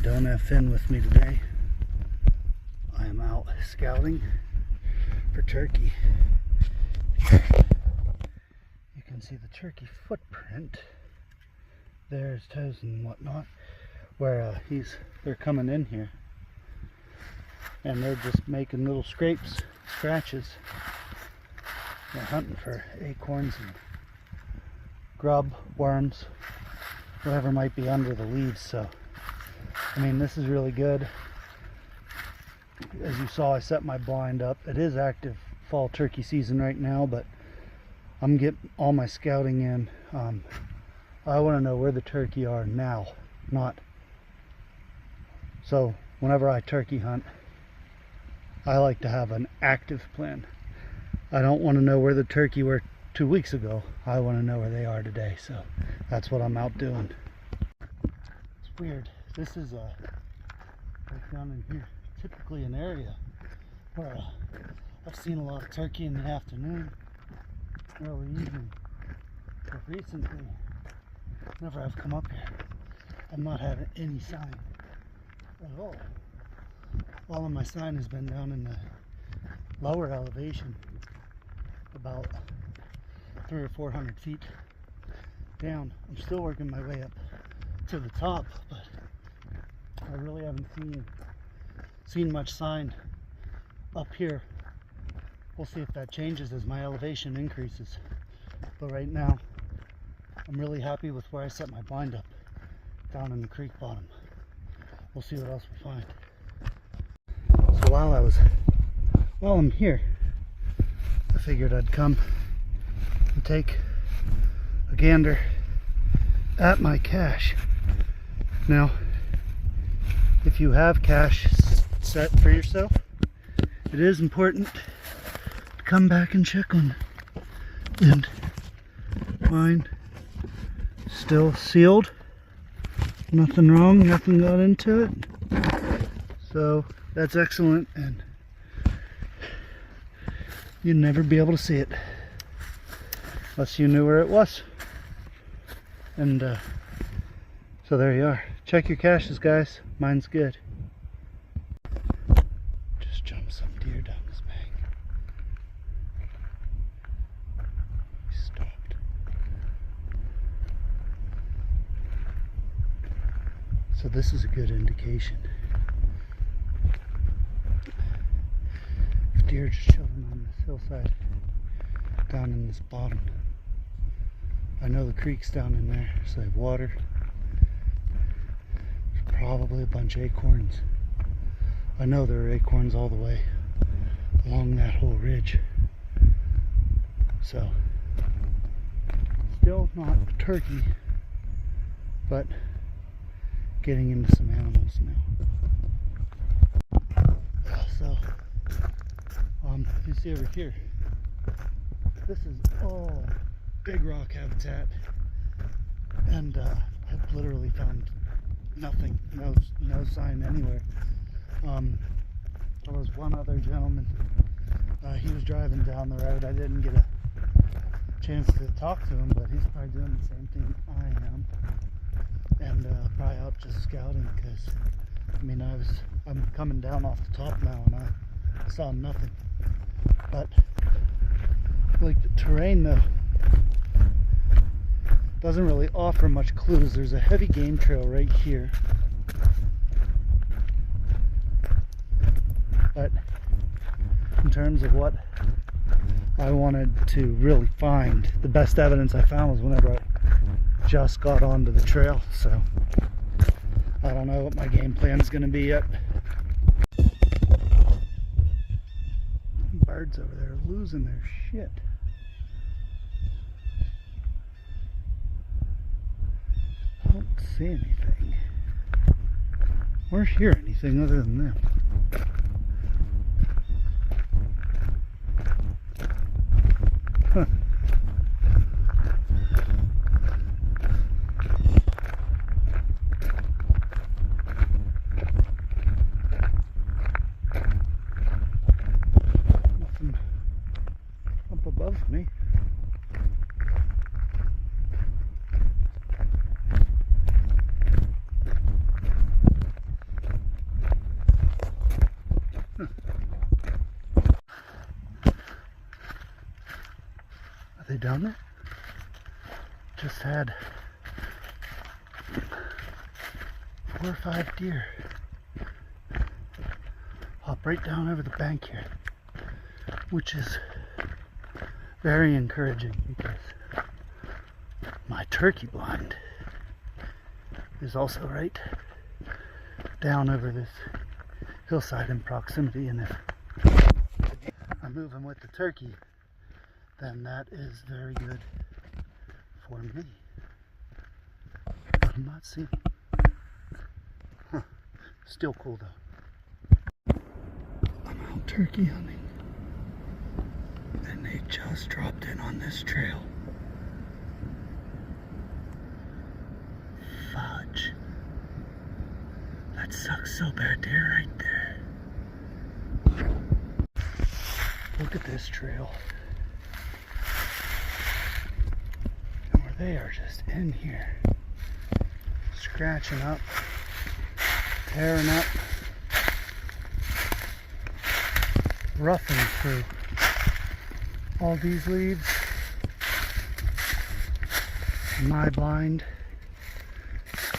don't have Finn with me today. I am out scouting for turkey. You can see the turkey footprint. There's toes and whatnot, where they're coming in here, and they're just making little scrapes, scratches. They're hunting for acorns and grub, worms, whatever might be under the leaves. So, I mean, this is really good. As you saw, I set my blind up. It is active fall turkey season right now, but I'm getting all my scouting in. I want to know where the turkey are now, not so whenever I turkey hunt, I like to have an active plan. I don't want to know where the turkey were 2 weeks ago. I want to know where they are today, so that's what I'm out doing. It's weird. This is right down in here, typically an area where I've seen a lot of turkey in the afternoon, early evening. But recently, whenever I've come up here, I've not had any sign at all. All of my sign has been down in the lower elevation, about 300 or 400 feet down. I'm still working my way up to the top, but I really haven't seen much sign up here. We'll see if that changes as my elevation increases. But right now, I'm really happy with where I set my blind up down in the creek bottom. We'll see what else we find. So while I'm here, I figured I'd come and take a gander at my cache. Now, if you have cache set for yourself, it is important to come back and check on it. And mine still sealed, nothing wrong, nothing got into it, so that's excellent, and you'd never be able to see it unless you knew where it was. And so there you are. Check your caches, guys. Mine's good. Just jumped some deer down this bank. He stopped. So this is a good indication. If deer just chilling on this hillside down in this bottom. I know the creek's down in there, so they have water. There's probably a bunch of acorns. I know there are acorns all the way along that whole ridge. So, still not a turkey, but getting into some animals now. So, you see over here, this is all big rock habitat, and I've literally found nothing, no sign anywhere. There was one other gentleman, he was driving down the road. I didn't get a chance to talk to him, but he's probably doing the same thing I am, and probably out just scouting, because I mean, I'm coming down off the top now and I saw nothing. But like the terrain though doesn't really offer much clues. There's a heavy game trail right here, but in terms of what I wanted to really find, the best evidence I found was whenever I just got onto the trail. So I don't know what my game plan is going to be yet. Birds over there losing their shit. I don't see anything or hear anything other than them. Huh. Nothing up above me. down there. Just had 4 or 5 deer hop right down over the bank here, which is very encouraging because my turkey blind is also right down over this hillside in proximity, and if I'm moving with the turkey, then that is very good for me. But I'm not seeing. Huh. Still cool though. I'm out turkey hunting, and they just dropped in on this trail. Fudge. That sucks so bad deer right there. Look at this trail. And where they are just in here, scratching up, tearing up, roughing through all these leaves. My blind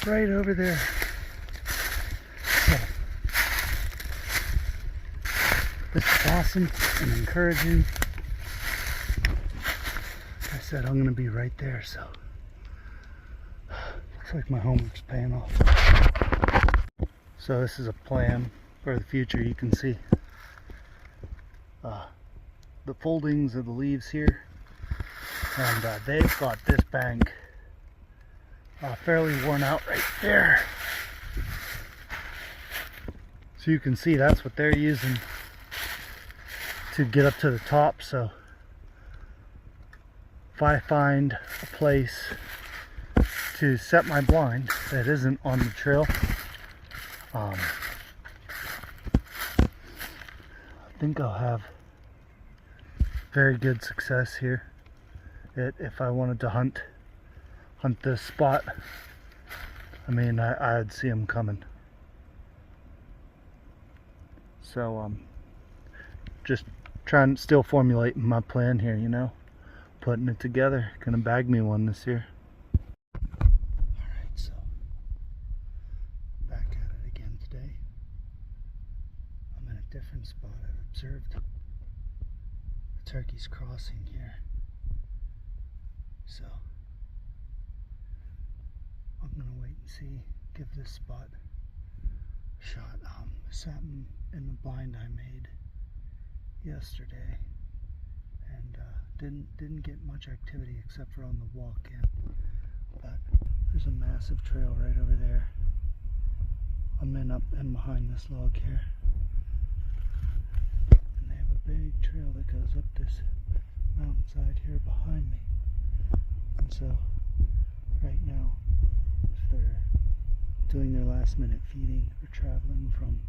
right over there. So, this is awesome and encouraging. Like I said, I'm going to be right there, so looks like my homework's paying off. So this is a plan for the future. You can see the foldings of the leaves here, and they've got this bank fairly worn out right there. So you can see that's what they're using to get up to the top. So if I find a place to set my blind that isn't on the trail, I think I'll have very good success here. If I wanted to hunt this spot, I mean, I'd see them coming. So just trying, still formulating my plan here, you know, putting it together. Gonna bag me one this year. Alright, so back at it again today. I'm in a different spot. I've observed the turkeys crossing here, so I'm gonna wait and see, give this spot a shot. Sat in the blind I made yesterday, and didn't get much activity except for on the walk in. But there's a massive trail right over there. I'm up and behind this log here, and they have a big trail that goes up this mountainside here behind me. And so right now, if they're doing their last minute feeding or traveling from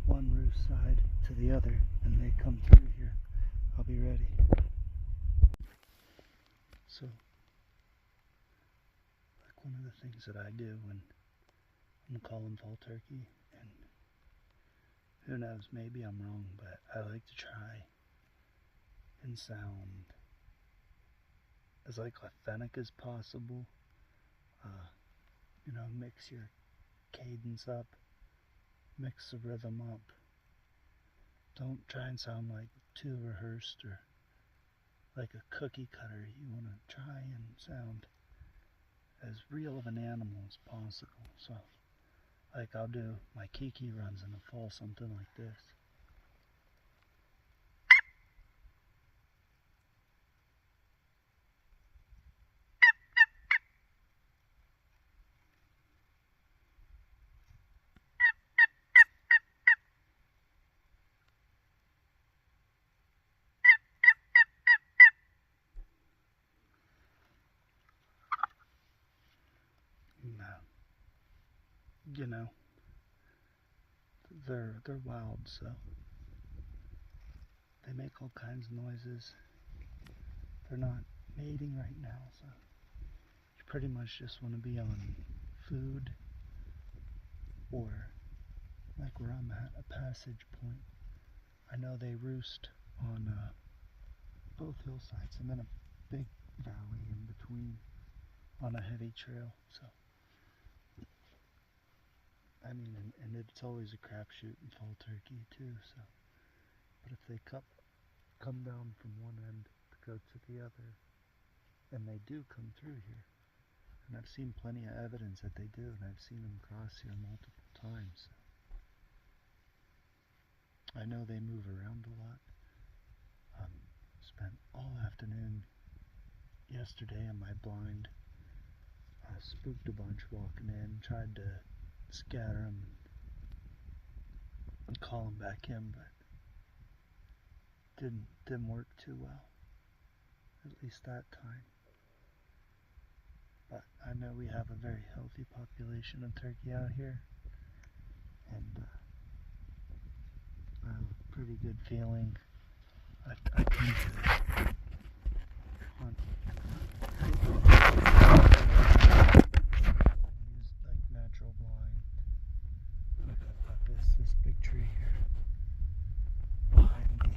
one roof side to the other and they come through here, I'll be ready. So, like one of the things that I do when I'm calling fall turkey, and who knows, maybe I'm wrong, but I like to try and sound as like authentic as possible. You know, mix your cadence up, mix the rhythm up. Don't try and sound like too rehearsed or like a cookie cutter. You want to try and sound as real of an animal as possible. So, like I'll do my Kiki runs in the fall, something like this. You know, they're wild, so they make all kinds of noises. They're not mating right now, so you pretty much just want to be on food, or like where I'm at, a passage point. I know they roost on both hillsides. I'm in a big valley in between on a heavy trail. So, I mean, and it's always a crapshoot in fall turkey too. So, but if they come down from one end to go to the other, and they do come through here, and I've seen plenty of evidence that they do, and I've seen them cross here multiple times. I know they move around a lot. Spent all afternoon yesterday in my blind. Spooked a bunch walking in, tried to scatter them and call them back in, but didn't work too well, at least that time. But I know we have a very healthy population of turkey out here, and I have a pretty good feeling I can hunt. Use like natural blind. Look, I've got this big tree here behind me.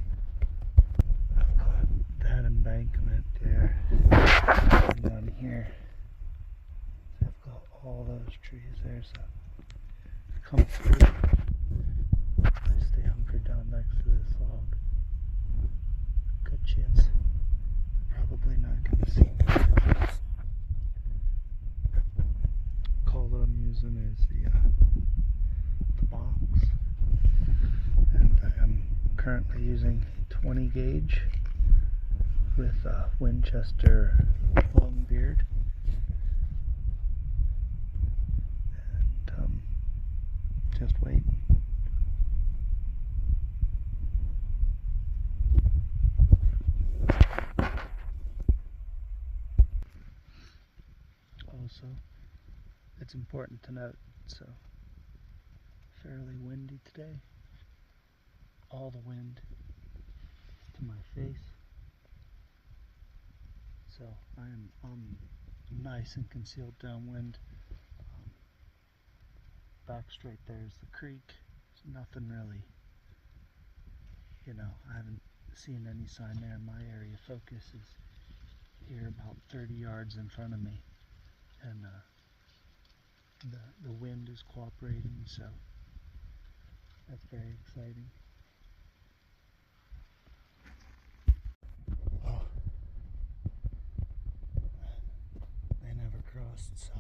I've got that embankment there, and down here. So I've got all those trees there, so come through. I stay hunkered down next to this log. Good chance they're probably not going to see me. The call that I'm using is the box, and I am currently using 20 gauge with a Winchester Longbeard, and just waiting. Also, it's important to note, so fairly windy today. All the wind to my face. So I'm nice and concealed downwind. Back straight there's the creek. There's nothing really, I haven't seen any sign there. My area of focus is here about 30 yards in front of me. And the wind is cooperating, so that's very exciting. Oh, they never crossed, so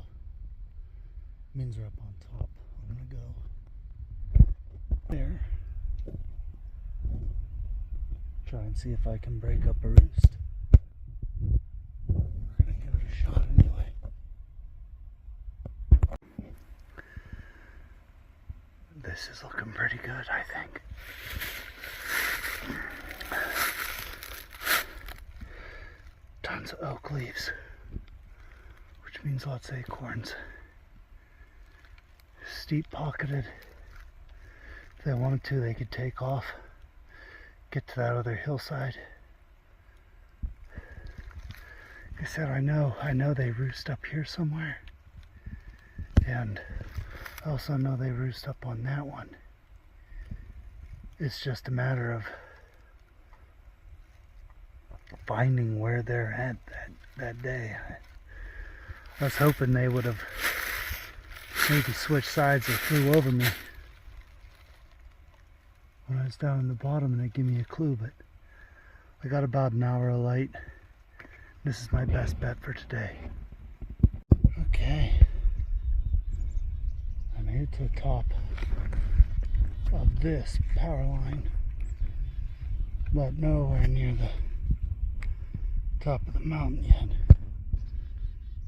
means they're up on top. I'm gonna go there, try and see if I can break up a roost. We're gonna give it a shot anyway. This is looking pretty good, I think. Tons of oak leaves, which means lots of acorns. Steep pocketed. If they wanted to, they could take off, get to that other hillside. Like I said, I know they roost up here somewhere, and I also know they roost up on that one. It's just a matter of finding where they're at that day. I was hoping they would have maybe switched sides or flew over me when I was down in the bottom, and they give me a clue, but I got about an hour of light. This is my best bet for today. Okay. I made it to the top of this power line, but nowhere near the top of the mountain yet.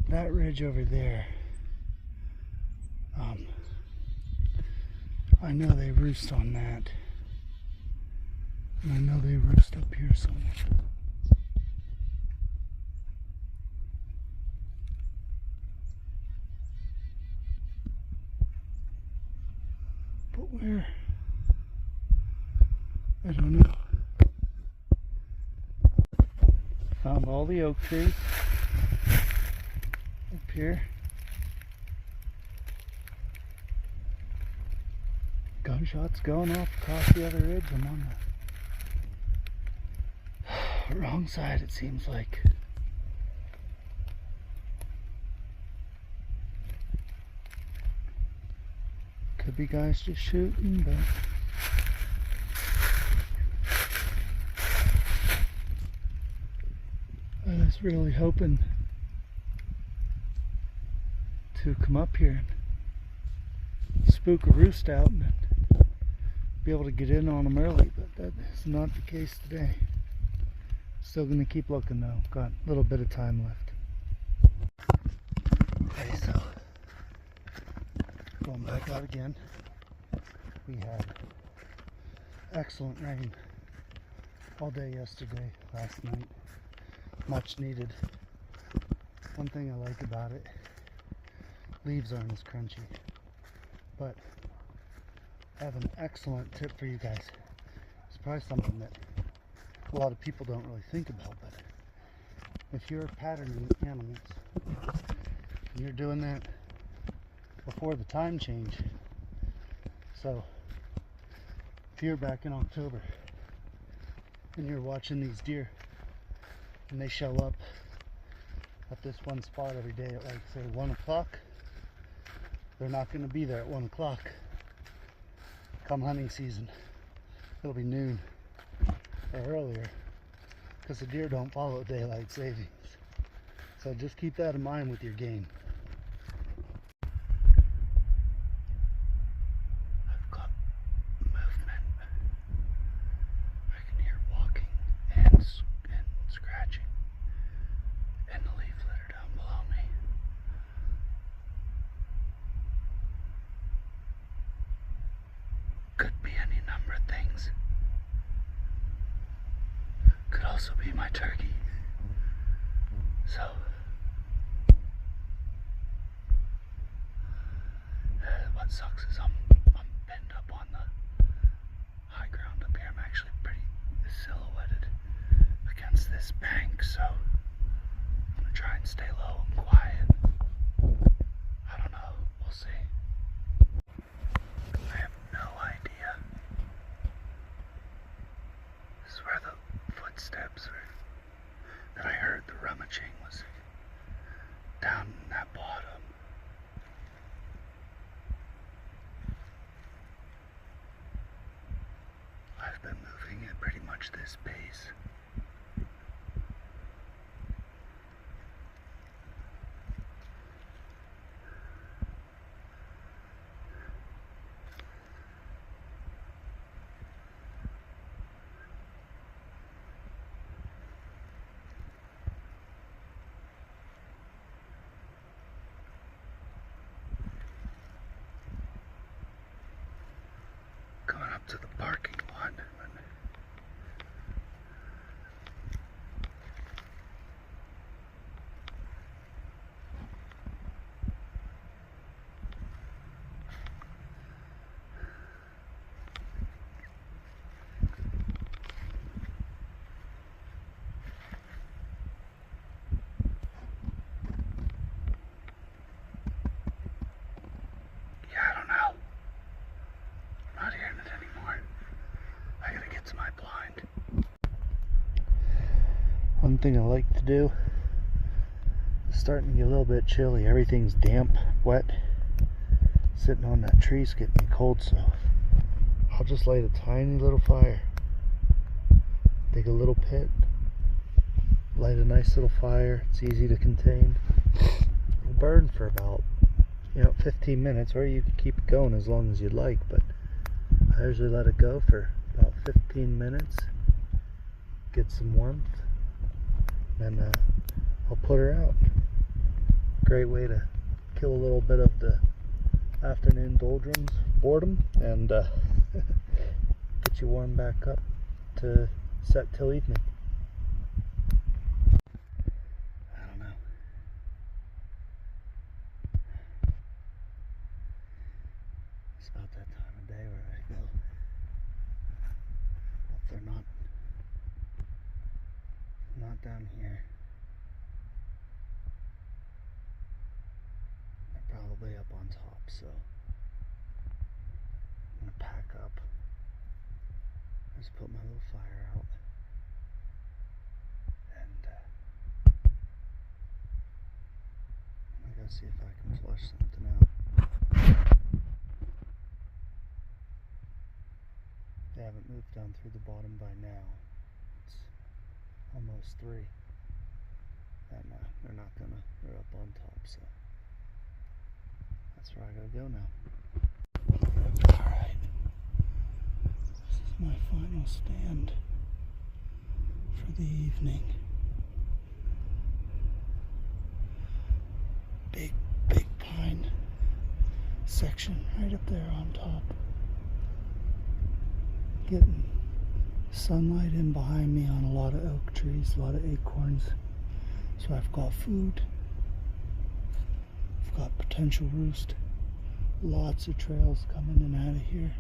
That ridge over there, I know they roost on that, and I know they roost up here somewhere. But where? I don't know. Found all the oak trees up here. Gunshots going off across the other ridge. I'm on the wrong side, it seems like. Could be guys just shooting, but I was really hoping to come up here and spook a roost out and be able to get in on them early, but that is not the case today. Still gonna keep looking though. Got a little bit of time left. Okay, so going back out again. We had excellent rain all day yesterday, last night. Much needed. One thing I like about it, leaves aren't as crunchy. But I have an excellent tip for you guys. It's probably something that a lot of people don't really think about, but if you're patterning animals and you're doing that before the time change, so if you're back in October and you're watching these deer and they show up at this one spot every day at, like, say 1 o'clock, they're not going to be there at 1 o'clock come hunting season. It'll be noon or earlier, because the deer don't follow daylight savings. So just keep that in mind with your game. I've got movement. I can hear walking and scratching in the leaf litter down below me. Could be any number of things. Could also be my turkey. So what sucks is I'm pinned up on the high ground up here. I'm actually pretty silhouetted against this bank, so I'm gonna try and stay low and quiet. I don't know, we'll see. I have no idea. This is where the footsteps were that I heard the rummaging was down in that bottom. I've been moving at pretty much this pace. Going up to the parking lot. Yeah, I don't know. I'm not hearing it anymore. I gotta get to my blind. One thing I like to do, it's starting to get a little bit chilly. Everything's damp, wet. Sitting on that tree's getting me cold, so I'll just light a tiny little fire. Dig a little pit, light a nice little fire. It's easy to contain. It'll burn for about 15 minutes, or you can keep it going as long as you'd like, but I usually let it go for about 15 minutes, get some warmth, then I'll put her out. Great way to kill a little bit of the afternoon doldrums, boredom, and get you warmed back up to set till evening. I don't know. It's about that time of day where I go, if they're not down here, they're probably up on top, so I'm gonna pack up. Just put my little fire out, and I'm gonna go see if I can flush something out. haven't moved down through the bottom by now. It's almost 3. And they're not gonna, they're up on top, so that's where I gotta go now. Alright. This is my final stand for the evening. Big pine section right up there on top. Getting sunlight in behind me on a lot of oak trees, a lot of acorns. So I've got food. I've got potential roost. Lots of trails coming in and out of here.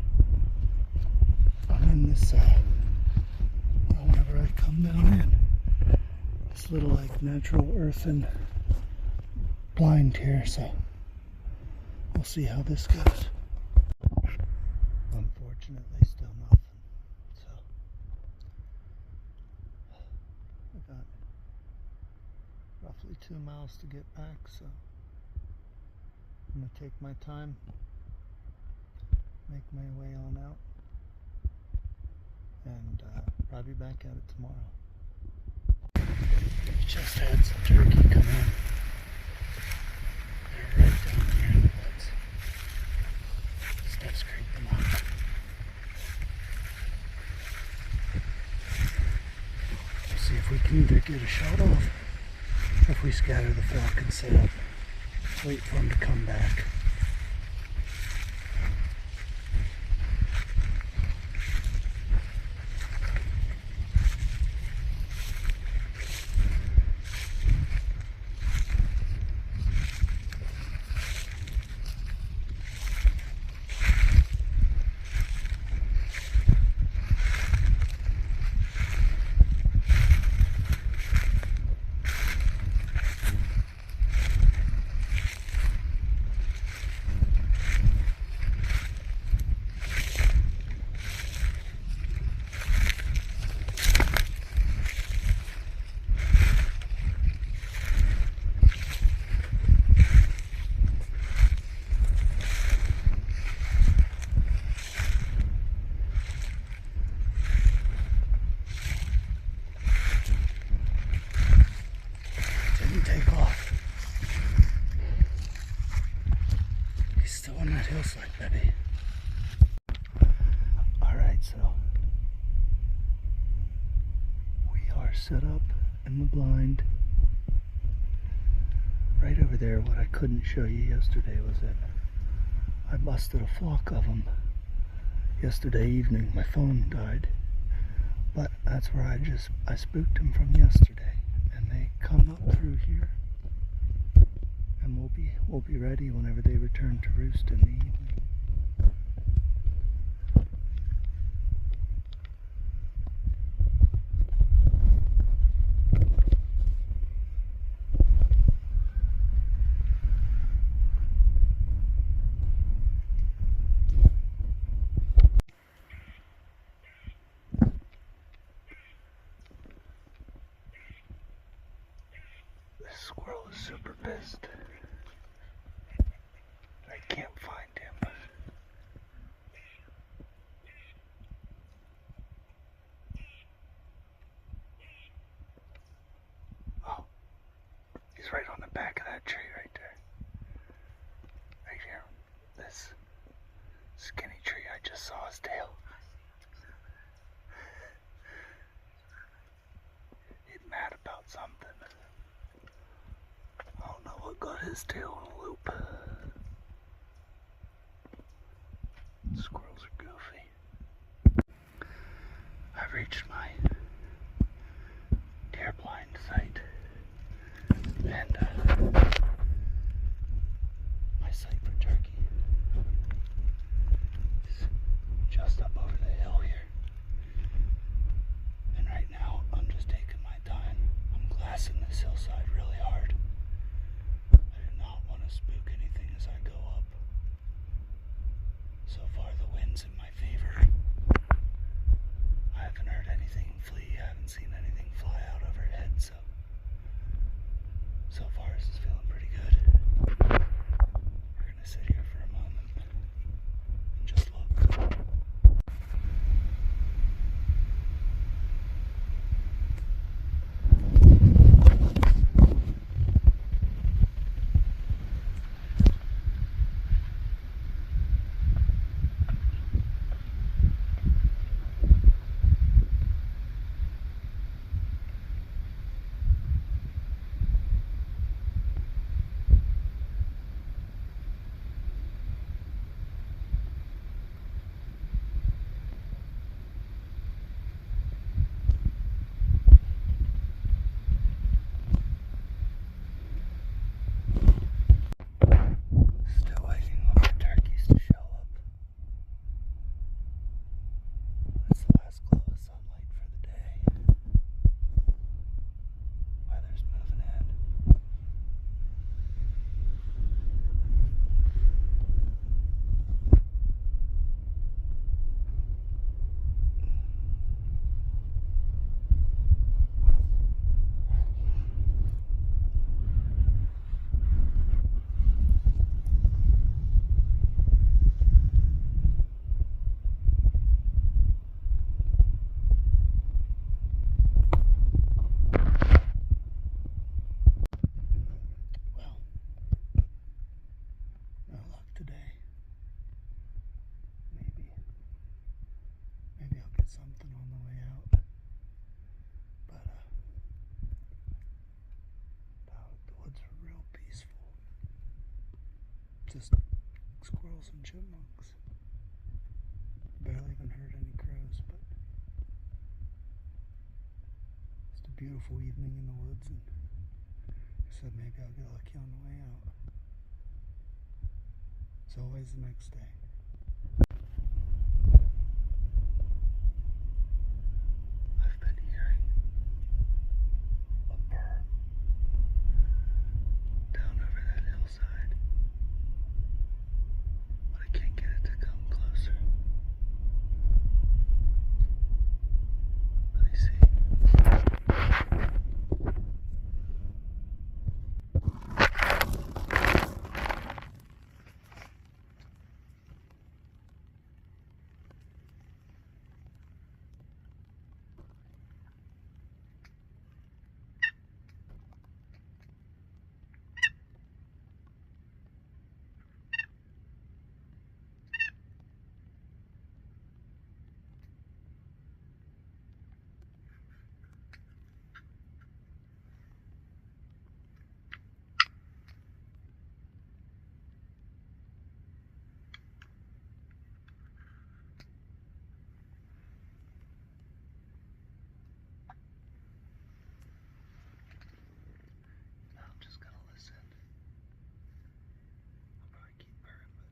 I'm in this, whenever I come down in, this little like natural earthen blind here, so we'll see how this goes. Unfortunately, still nothing. So I got roughly 2 miles to get back, so I'm gonna take my time, make my way on out, and probably back at it tomorrow. Just had some turkey come in. They're right down here in the woods. Stuff's creeping up. We'll see if we can either get a shot off, or if we scatter the flock and set up, wait for them to come back. Hillside, baby. Alright, so we are set up in the blind. Right over there, what I couldn't show you yesterday was that I busted a flock of them yesterday evening. My phone died, but that's where I spooked them from yesterday, and they come up through here. And we'll be ready whenever they return to roost in the evening. This squirrel is super pissed. I can't find him. Oh, he's right on the back of that tree right there. Right here. This skinny tree, I just saw his tail. He's mad about something. I don't know what got his tail in a loop. Squirrels are goofy. I've reached my deer blind site, and my site for turkey is just up over the hill here. And right now I'm just taking my time. I'm glassing this hillside really hard. I do not want to spook anything as I go up. So far the wind's in my favor. I haven't heard anything flee, I haven't seen anything fly out overhead, so far this is feeling pretty good. We're gonna sit here for a moment and just look. something on the way out. But the woods are real peaceful. Just squirrels and chipmunks. Barely even heard any crows, but it's a beautiful evening in the woods, and I said maybe I'll get lucky on the way out. It's always the next day. I've been hearing a burr down over that hillside, but I can't get it to come closer. Let me see. I'm just gonna listen. I'll probably keep purring, but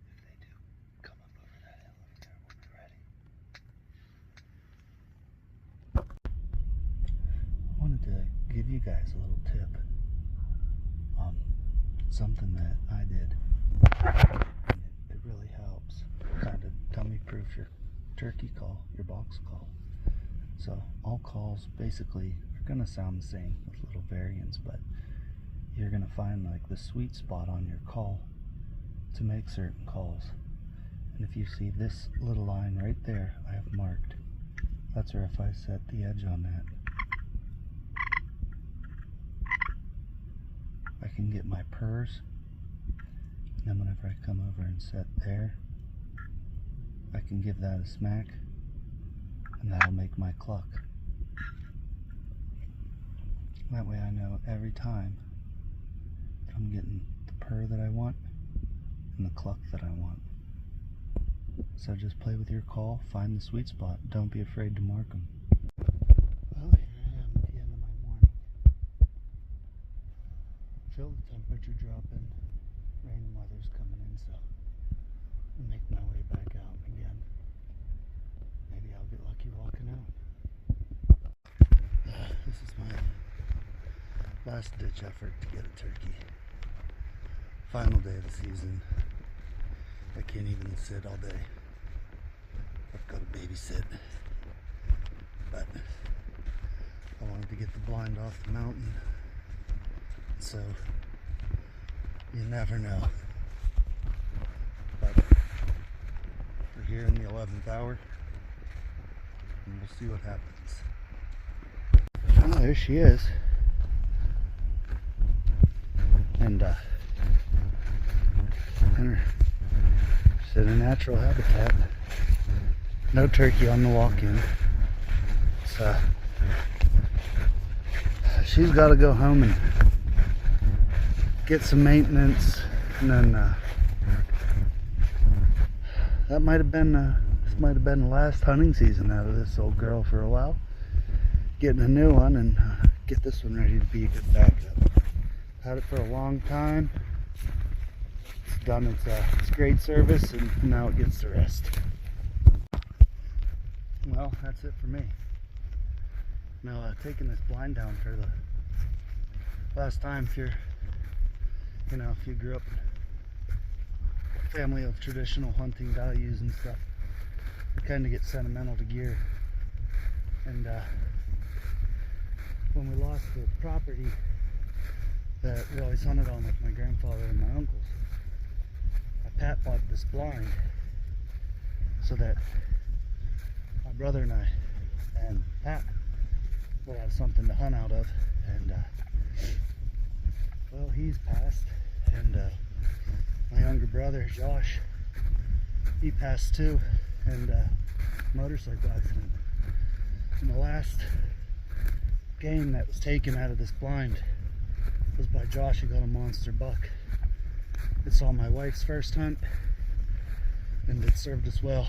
if they do come up over that hill over there, we'll be ready. I wanted to give you guys a little tip on something that I did. And it really helps kind of dummy proof your turkey call, your box call. So all calls basically are going to sound the same with little variants, but you're going to find like the sweet spot on your call to make certain calls. And if you see this little line right there I have marked, that's where if I set the edge on that, I can get my purrs. And then whenever I come over and set there, I can give that a smack, and that'll make my cluck. That way I know every time that I'm getting the purr that I want and the cluck that I want. So just play with your call, find the sweet spot, don't be afraid to mark them. Well, here I am at the end of my morning. Feel the temperature dropping. Rain and weather's coming in, so I'll make my way back out again. Maybe I'll get lucky walking out. This is my last ditch effort to get a turkey. Final day of the season. I can't even sit all day. I've got to babysit. But I wanted to get the blind off the mountain. So you never know. But we're here in the 11th hour, and we'll see what happens. Oh, there she is. And she's in her natural habitat. No turkey on the walk-in. So she's got to go home and get some maintenance, and then that might have been this might have been the last hunting season out of this old girl for a while. Getting a new one and get this one ready to be a good backup. Had it for a long time. It's done its great service, and now it gets the rest. Well, that's it for me. Now taking this blind down for the last time. If you're if you grew up in a family of traditional hunting values and stuff, you kind of get sentimental to gear. And when we lost the property that we always hunted on with my grandfather and my uncles, Pat bought this blind so that my brother and I and Pat we'll have something to hunt out of. And well, he's passed, and my younger brother Josh, he passed too, and motorcycle accident. And the last game that was taken out of this blind was by Josh, who got a monster buck. It's on my wife's first hunt, and it served us well.